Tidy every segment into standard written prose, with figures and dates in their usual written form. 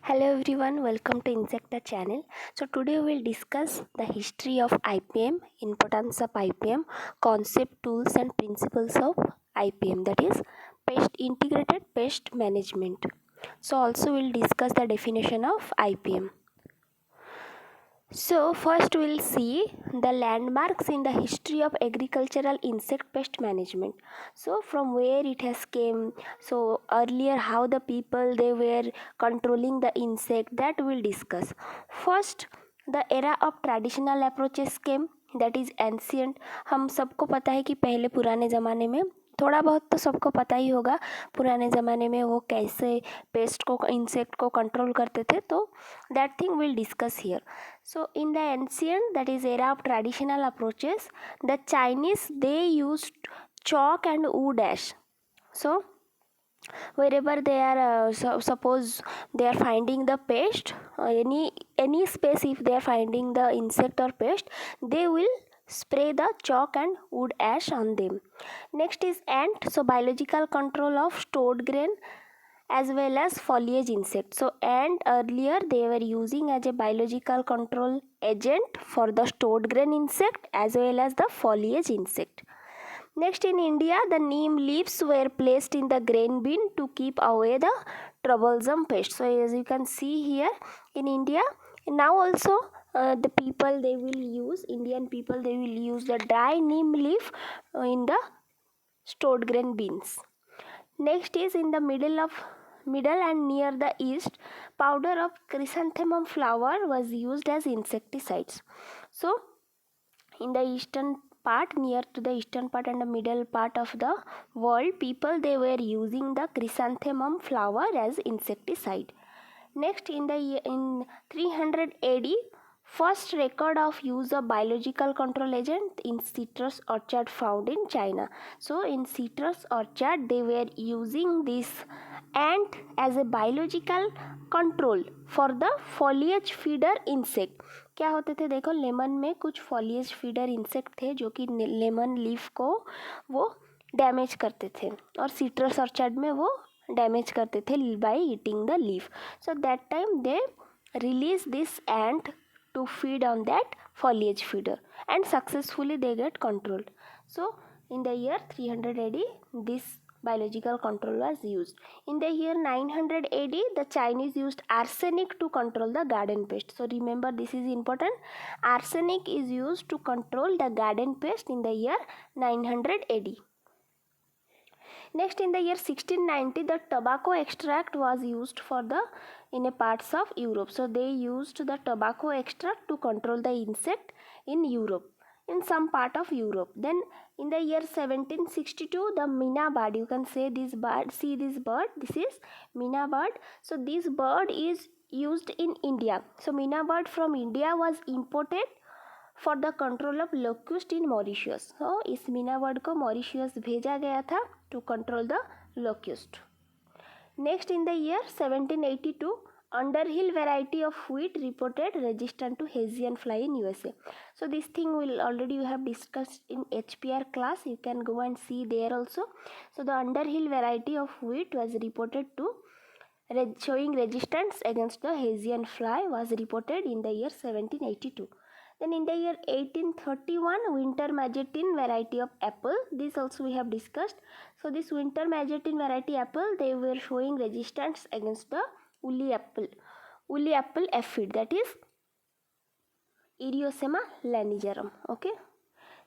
Hello everyone, welcome to Insecta channel. So today we'll discuss the history of IPM, importance of IPM, concept, tools and principles of IPM, that is pest integrated pest management. So also we'll discuss the definition of IPM. So first we'll see the landmarks in the history of agricultural insect pest management. So from where it has came, so earlier how the people they were controlling the insect, that we'll discuss. First the era of traditional approaches came, that is ancient. हम सबको पता है कि पहले पुराने ज़माने में थोड़ा बहुत तो सबको पता ही होगा पुराने ज़माने में वो कैसे पेस्ट को इंसेक्ट को कंट्रोल करते थे, तो that thing will discuss here. So in the ancient, that is era of traditional approaches, the Chinese they used chalk and wood ash. So wherever they are suppose they are finding the pest, any space, if they are finding the insect or pest, they will spray the chalk and wood ash on them. Next is ant. So biological control of stored grain as well as foliage insects. So ant earlier they were using as a biological control agent for the stored grain insect as well as the foliage insect. Next, in India, the neem leaves were placed in the grain bin to keep away the troublesome pests. So as you can see here in India, now also the people they will use, Indian people they will use the dry neem leaf in the stored grain bins. Next is in the middle and near the east, powder of chrysanthemum flower was used as insecticides. So in the eastern part, near to the eastern part and the middle part of the world, people they were using the chrysanthemum flower as insecticide. Next, in 300 AD, first record of use of biological control agent in citrus orchard found in China. So in citrus orchard they were using this ant as a biological control for the foliage feeder insect. क्या होते थे देखो, lemon में कुछ foliage feeder insect थे जो कि lemon leaf को वो डैमेज करते थे और सिट्रस ऑर्चर्ड में वो डैमेज करते थे by eating the leaf. So that time they release this ant to feed on that foliage feeder and successfully they get controlled. So in the year 300 AD this biological control was used. In the year 900 AD the Chinese used arsenic to control the garden pest. So remember, this is important. Arsenic is used to control the garden pest in the year 900 AD. Next, in the year 1690, the tobacco extract was used for the in a parts of Europe. So they used the tobacco extract to control the insect in Europe, in some part of Europe. Then in the year 1762, the Mina bird, you can say this bird, see this bird, this is Mina bird. So this bird is used in India. So Mina bird from India was imported for the control of locust in Mauritius. तो इस myna bird को Mauritius भेजा गया था to control the locust. Next, in the year 1782, Underhill variety of wheat reported resistant to Hessian fly in USA. So this thing will already you have discussed in HPR class. You can go and see there also. So the Underhill variety of wheat was reported to showing resistance against the Hessian fly was reported in the year 1782. Then in the year 1831, winter Majetin variety of apple, this also we have discussed. So this winter Majetin variety apple, they were showing resistance against the woolly apple aphid, that is Eriosema lanigerum. Okay.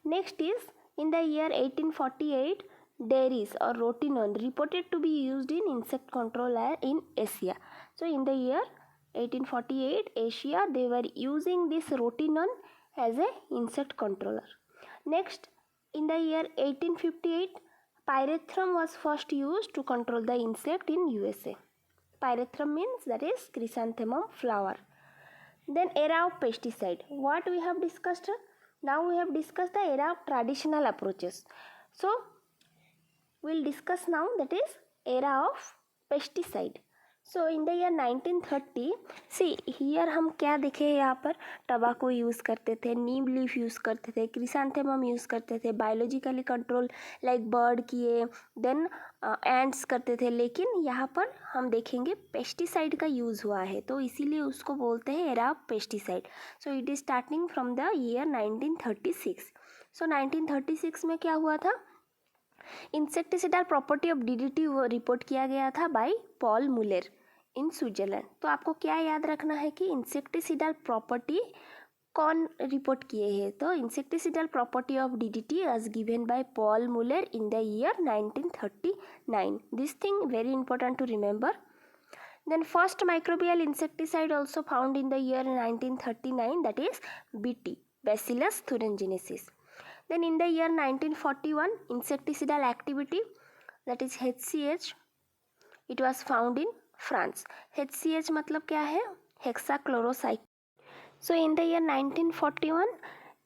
Next is in the year 1848, dairies or rotenone reported to be used in insect control in Asia. So in the year 1848, Asia, they were using this rotenone as a insect controller. Next, in the year 1858, pyrethrum was first used to control the insect in USA. Pyrethrum means that is chrysanthemum flower. Then era of pesticide. What we have discussed? Now we have discussed the era of traditional approaches. So we'll discuss now, that is era of pesticide. So in the year 1930, see here हम क्या देखे यहाँ पर, टबाको use करते थे, नीम leaf use करते थे, क्रिसांथेमम use करते थे, बायोलॉजिकली कंट्रोल लाइक बर्ड किए, देन एंड्स करते थे, लेकिन यहाँ पर हम देखेंगे पेस्टिसाइड का यूज़ हुआ है, तो इसीलिए उसको बोलते हैं era of pesticide. So it is starting from the year 1936. सो 1936 में क्या हुआ था, इंसेक्टिसिडल प्रॉपर्टी ऑफ डीडीटी वो रिपोर्ट किया गया था bye Paul Muller in Switzerland. तो आपको क्या याद रखना है कि इंसेक्टिसिडल प्रॉपर्टी कौन रिपोर्ट किए हैं, तो insecticidal property of DDT was given by Paul Muller in the year 1939. This thing very important to remember. Then first microbial insecticide also found in the year 1939, that is BT, Bacillus thuringiensis. Then in the year 1941, insecticidal activity, that is HCH, it was found in France. HCH मतलब क्या है, हेक्साक्लोरोसाइक्लिन. सो इन the year 1941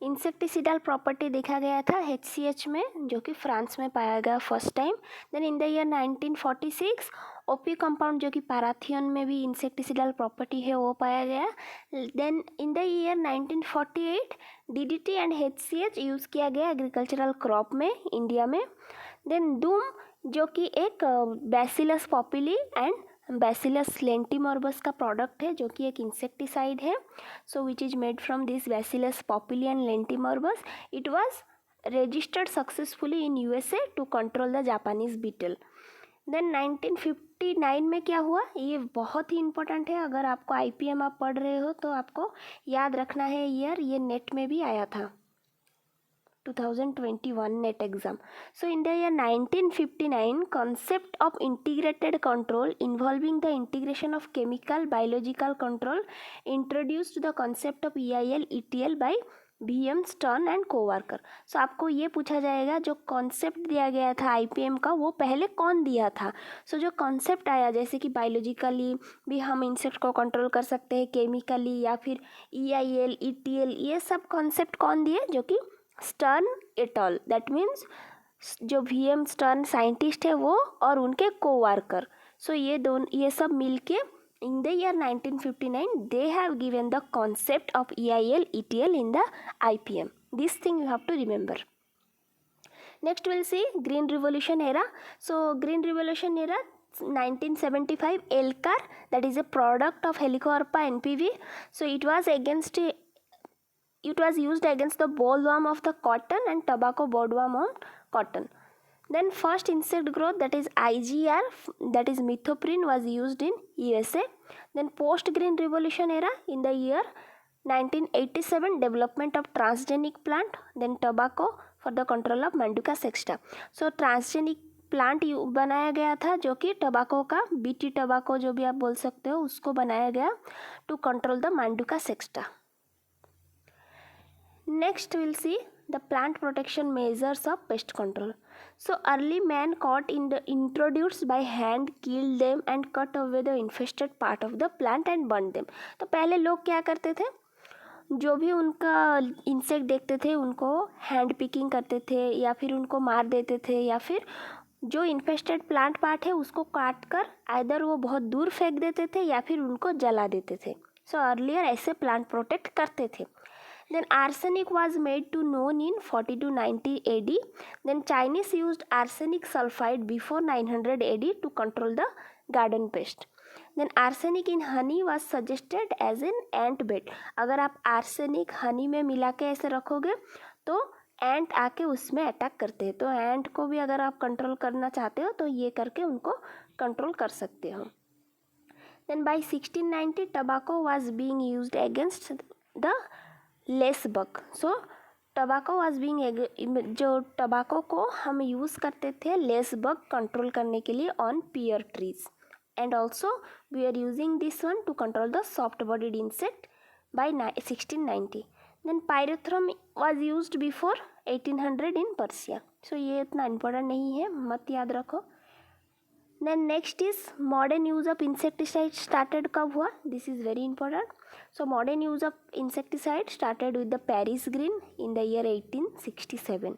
इंसेक्टिसिडल property देखा गया था HCH में, जो कि France में पाया गया first time. Then in the year 1946 OP compound, जो कि पैराथियन में भी इंसेक्टिसिडल प्रॉपर्टी है, वो पाया गया. Then in the year 1948 DDT and HCH use किया गया एग्रीकल्चरल क्रॉप में इंडिया में. देन डूम, जो कि एक bacillus popilliae and bacillus lentimorbus का प्रोडक्ट है, जो कि एक इंसेक्टिसाइड है. So which is made from this bacillus popilliae and lentimorbus. It was registered successfully in USA to control the Japanese beetle. Then 1959 में क्या हुआ, ये बहुत ही इंपॉर्टेंट है, अगर आपको IPM आप पढ़ रहे हो तो आपको याद रखना है ईयर, ये नेट में भी आया था 2021 net exam. So in the year 1959, concept of integrated control involving the integration of chemical biological control introduced the concept of EIL ETL by VM Stern and coworker. So आपको ये पूछा जाएगा जो कॉन्सेप्ट दिया गया था IPM का, वो पहले कौन दिया था. सो जो कॉन्सेप्ट आया, जैसे कि बायोलॉजिकली भी हम इंसेक्ट को कंट्रोल कर सकते हैं, केमिकली या फिर EIL ETL, ये सब कॉन्सेप्ट कौन दिए, जो कि स्टर्न एटॉल, दैट मीन्स जो VM स्टर्न साइंटिस्ट है वो और उनके कोवर्कर. सो ये सब मिलके in the year 1959 they have given the concept of EIL ETL in the IPM. This thing you have to remember. Next we'll see Green Revolution era. So Green Revolution era 1975, Elcar, that is a product of Helicoverpa NPV. So it was used against the bollworm of the cotton and tobacco bollworm on cotton. Then first insect growth, that is IGR, that is methoprin, was used in USA. Then post Green Revolution era, in the year 1987, development of transgenic plant, then tobacco for the control of Manduca sexta. So transgenic plant बनाया गया था, जो कि टबाको का BT टबाको जो भी आप बोल सकते हो, उसको बनाया गया to control the Manduca sexta. Next we'll see the plant protection measures of pest control. So early man caught introduced by hand, killed them and cut away the infested part of the plant and burned them. तो पहले लोग क्या करते थे, जो भी उनका insect देखते थे उनको हैंड पिकिंग करते थे, या फिर उनको मार देते थे, या फिर जो इन्फेस्टेड प्लांट पार्ट है उसको काट कर आइदर वो बहुत दूर फेंक देते थे या फिर उनको जला देते थे. सो अर्लियर ऐसे प्लांट प्रोटेक्ट करते थे. Then arsenic was made to known in 40 to 90 AD. Then Chinese used arsenic sulfide before 900 AD to control the garden pest. Then arsenic in honey was suggested as an ant bait. अगर आप arsenic honey में मिला के ऐसे रखोगे तो एंट आके उसमें अटैक करते हैं. तो एंट को भी अगर आप कंट्रोल करना चाहते हो तो ये करके उनको कंट्रोल कर सकते हो. Then by 1690 tobacco was being used against the less bug. So टबाको was being, जो टबाको को हम यूज़ करते थे लेस बग कंट्रोल करने के लिए on pear trees, and also we are using this one to control the soft bodied insect by 1690. Then pyrethrum was used before 1800 in Persia. So ये इतना इम्पोर्टेंट नहीं है, मत याद रखो. Then next is modern use of insecticide started कब हुआ, this is very important. So modern use of insecticide started with the Paris Green in the year 1867.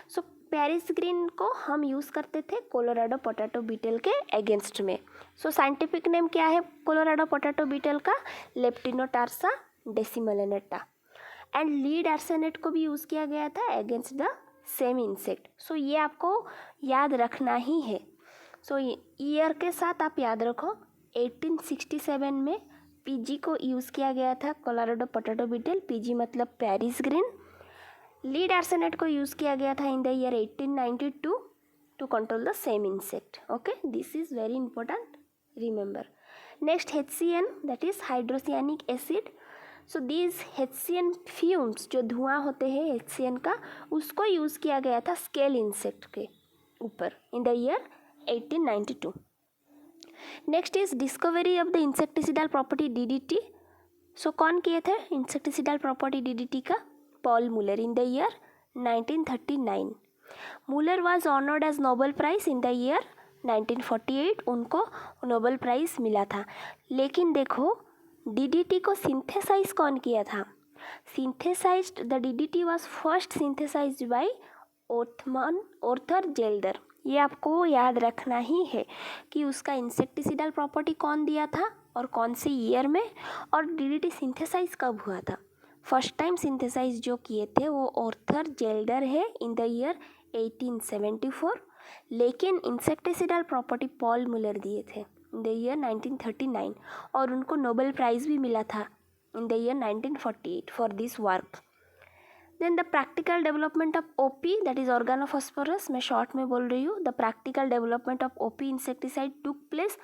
So Paris green को हम यूज़ करते थे कोलोराडो पोटैटो बीटल के against में। सो scientific name क्या है कोलोराडो पोटैटो बीटल का? लेप्टिनोटार्सा डेसिमोलेनेटा। एंड लीड आर्सेनेट को भी यूज़ किया गया था अगेंस्ट द सेम इंसेक्ट। सो ये आपको याद रखना ही है। सो ईयर के साथ आप याद रखो 1867 में पीजी को यूज़ किया गया था कोलोराडो पोटैटो बीटल, पीजी मतलब पेरिस ग्रीन। लीड आर्सेनेट को यूज़ किया गया था in the year 1892 to control the same insect. Okay, this is very important, remember. Next HCN, that is hydrocyanic acid. So these HCN fumes, जो धुआं होते हैं HCN का, उसको यूज़ किया गया था स्केल इंसेक्ट के ऊपर in the year 1892। Next is discovery of the insecticidal property DDT। So कौन किए थे इंसेक्टिसिडल प्रॉपर्टी DDT का? Paul Muller in the year 1939। Muller was honoured as Nobel prize in the year 1948। उनको Nobel prize मिला था। लेकिन देखो DDT को सिंथेसाइज कौन किया था? Synthesized the DDT was first synthesized by ऑर्थर जेल्डर। ये आपको याद रखना ही है कि उसका इंसेक्टिसिडल प्रॉपर्टी कौन दिया था और कौन से ईयर में, और DDT सिंथेसाइज कब हुआ था। फर्स्ट टाइम सिंथेसाइज जो किए थे वो ऑर्थर जेल्डर है इन द ईयर 1874। लेकिन इंसेक्टिसिडल प्रॉपर्टी पॉल मूलर दिए थे इन द ईयर 1939, और उनको नोबेल प्राइज़ भी मिला था in the year 1948 for this work. Then the practical development of OP, that is organophosphorus, मैं शॉर्ट में बोल रही हूँ। The practical development of OP insecticide took place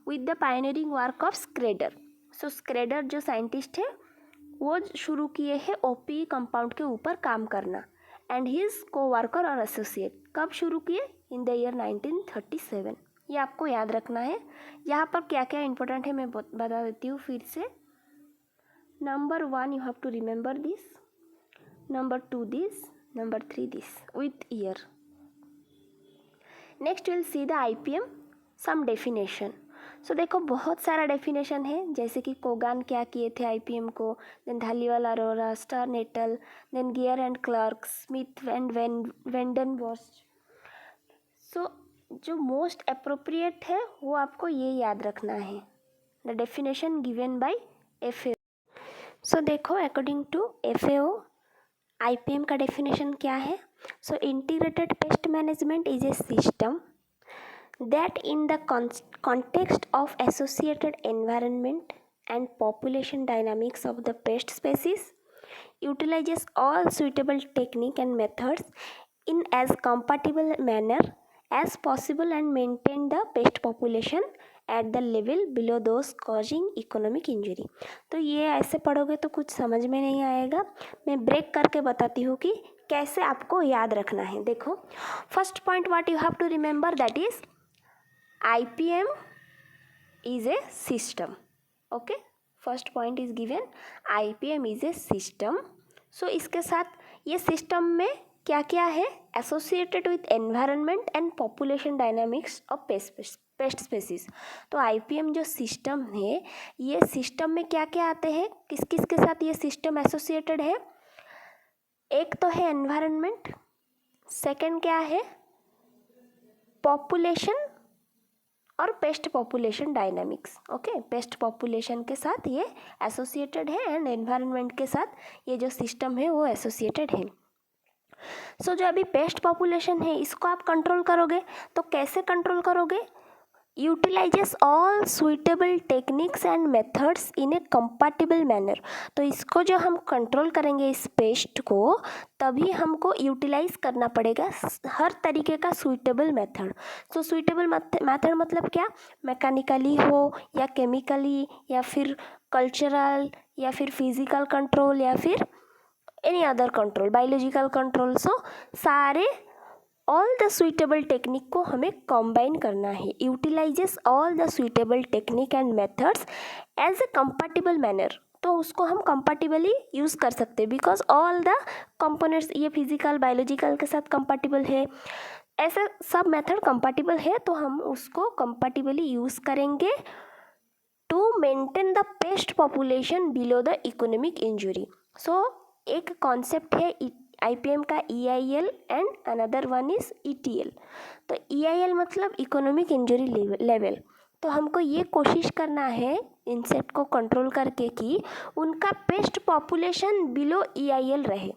with the pioneering work of Schrader. So Schrader जो scientist है वो शुरू किए हैं OP कंपाउंड के ऊपर काम करना, एंड हिज को वर्कर और एसोसिएट। कब शुरू किए? इन द ईयर 1937। ये आपको याद रखना है। यहाँ पर क्या क्या इंपॉर्टेंट है मैं बता देती हूँ फिर से। Number 1 you have to remember this, number 2 this, number 3 this with year. Next we'll see the IPM, some definition. So देखो बहुत सारा डेफिनेशन है, जैसे कि कोगान क्या किए थे IPM को, then Dhaliwal Arora, Stern et al, then Geier and Clark, Smith and van den Bosch. So जो मोस्ट अप्रोप्रिएट है वो आपको ये याद रखना है, the definition given by FAO। So देखो अकॉर्डिंग टू FAO IPM का डेफिनेशन क्या है? So integrated pest management is a system that in the context of associated environment and population dynamics of the pest species utilizes all suitable technique and methods in as compatible manner as possible and maintain the pest population at the level below those causing economic injury। तो ये ऐसे पढ़ोगे तो कुछ समझ में नहीं आएगा, मैं ब्रेक करके बताती हूँ कि कैसे आपको याद रखना है। देखो first point what you have to remember, that is IPM is a system. Okay, first point is given, IPM is a system. So इसके साथ ये सिस्टम में क्या क्या है? Associated with environment and population dynamics of paste species. तो IPM जो system है, ये सिस्टम में क्या क्या आते हैं, किस किस के साथ ये सिस्टम एसोसिएटेड है? एक तो है एनवायरनमेंट, सेकंड क्या है? पॉपुलेशन और paste population dynamics. Okay, paste population के साथ ये एसोसिएटेड है एंड एनवायरनमेंट के साथ ये जो सिस्टम है वो एसोसिएटेड है। सो जो अभी पेस्ट पॉपुलेशन है इसको आप कंट्रोल करोगे तो कैसे कंट्रोल करोगे? Utilises all suitable techniques and methods in A compatible manner. तो इसको जो हम कंट्रोल करेंगे इस पेस्ट को, तभी हमको यूटिलाइज करना पड़ेगा हर तरीके का सुइटेबल मेथड। सो सुइटेबल मेथड मतलब क्या? मैकेनिकली हो या केमिकली या फिर कल्चरल या फिर फिजिकल कंट्रोल या फिर any other control, biological control. So सारे ऑल द सुइटेबल टेक्निक को हमें कंबाइन करना है। Utilises all the suitable technique and methods as a compatible manner. तो उसको हम कंपैटिबली यूज़ कर सकते हैं बिकॉज ऑल द कंपोनेंट्स ये फिजिकल बायोलॉजिकल के साथ कंपैटिबल है, ऐसे सब मेथड कंपैटिबल है, तो हम उसको कंपैटिबली यूज़ करेंगे to maintain the pest population below the economic injury. So एक कॉन्सेप्ट है IPM का EIL and another one is ETL। तो EIL मतलब इकोनॉमिक इंजरी लेवल। तो हमको ये कोशिश करना है इंसेक्ट को कंट्रोल करके कि उनका पेस्ट पॉपुलेशन बिलो EIL रहे,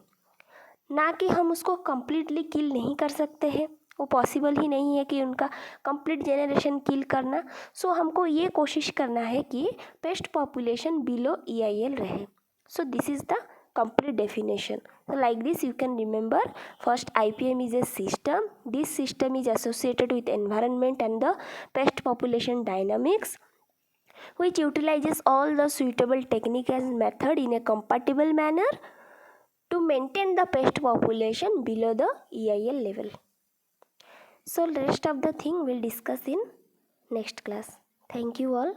ना कि हम उसको कम्प्लीटली किल नहीं कर सकते हैं, वो पॉसिबल ही नहीं है कि उनका कंप्लीट जेनरेशन किल करना। सो हमको ये कोशिश करना है कि पेस्ट पॉपुलेशन बिलो EIL रहे। So this is the complete definition. So like this you can remember, first IPM is a system. This system is associated with environment and the pest population dynamics, which utilizes all the suitable technique and method in a compatible manner to maintain the pest population below the EIL level. So rest of the thing we'll discuss in next class. Thank you all.